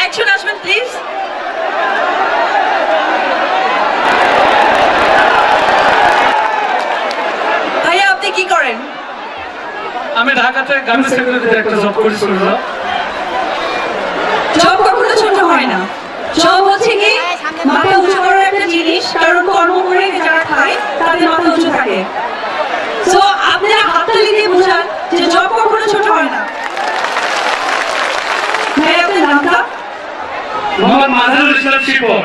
একজন আসবেন প্লিজ। ভাইয়া আপনি কি করেন? আমি ঢাকাতে গার্মেন্টস সেক্টরে একটা জব করি। জব কখনো ছোট হয় না। জব হচ্ছে কি মাথা উঁচু করার একটা জিনিস, কারণ কর্ম করে যারা খায় তাদের মাথা উঁচু থাকে। তো আপনারা হাততালি দিয়ে বোঝান যে জব কখনো ছোট হয় না। ভাই আপনার নামটা? মোহাম্মদ মাজারুল ইসলাম শিপন।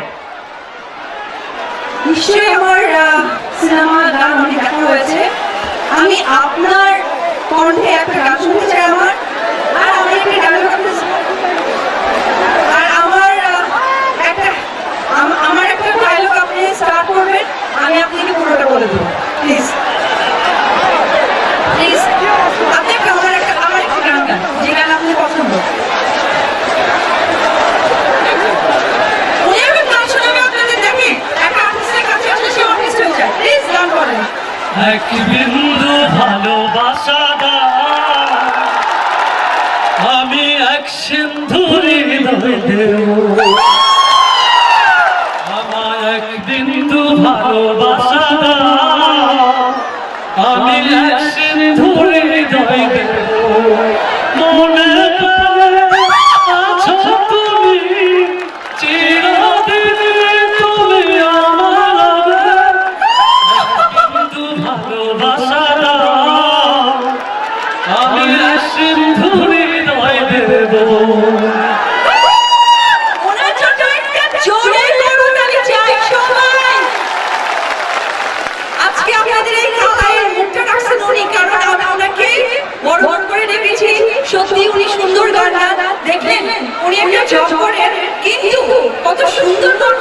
নিশ্চয়ই আমার সিনেমা গান অনেক দেখা হয়েছে। আমি আপনার কণ্ঠে একটা গান শুনতে চাই আমার, আর আমার একটা ডায়লগ আমার একটা ডায়লগ আপনি স্টার্ট করবেন, আমি আপনাকে পুরোটা বলে দেবো। প্লিজ প্লিজ আপনি আমার একটা গান গান, যে গান আপনি পছন্দ। উনি একটা গান শোনাবে আপনাদের, দেখি একটা আর্টিস্টের কাছে আসলে সে আর্টিস্ট হয়ে যায়। প্লিজ গান বলেন। এক বিন্দু ভালোবাসা আমি এক সিন্ধু হৃদয় দেব, আমার এক বিন্দু ভালোবাসা আমি এক সিন্ধু হৃদয় দেব, মনে আছো তুমি চিরদিন তুমি আমার বিন্দু ভালোবাসা আমি এক সিন্ধু হৃদয় দেব। আজকে আপনাদের এই খাতায় মুখটা রাখছেন উনি, কারণ আমি ওনাকে বরণ করে রেখেছি। সত্যি উনি সুন্দর গান দেখলেন, উনি একটা জব করেন, কিন্তু কত সুন্দর গান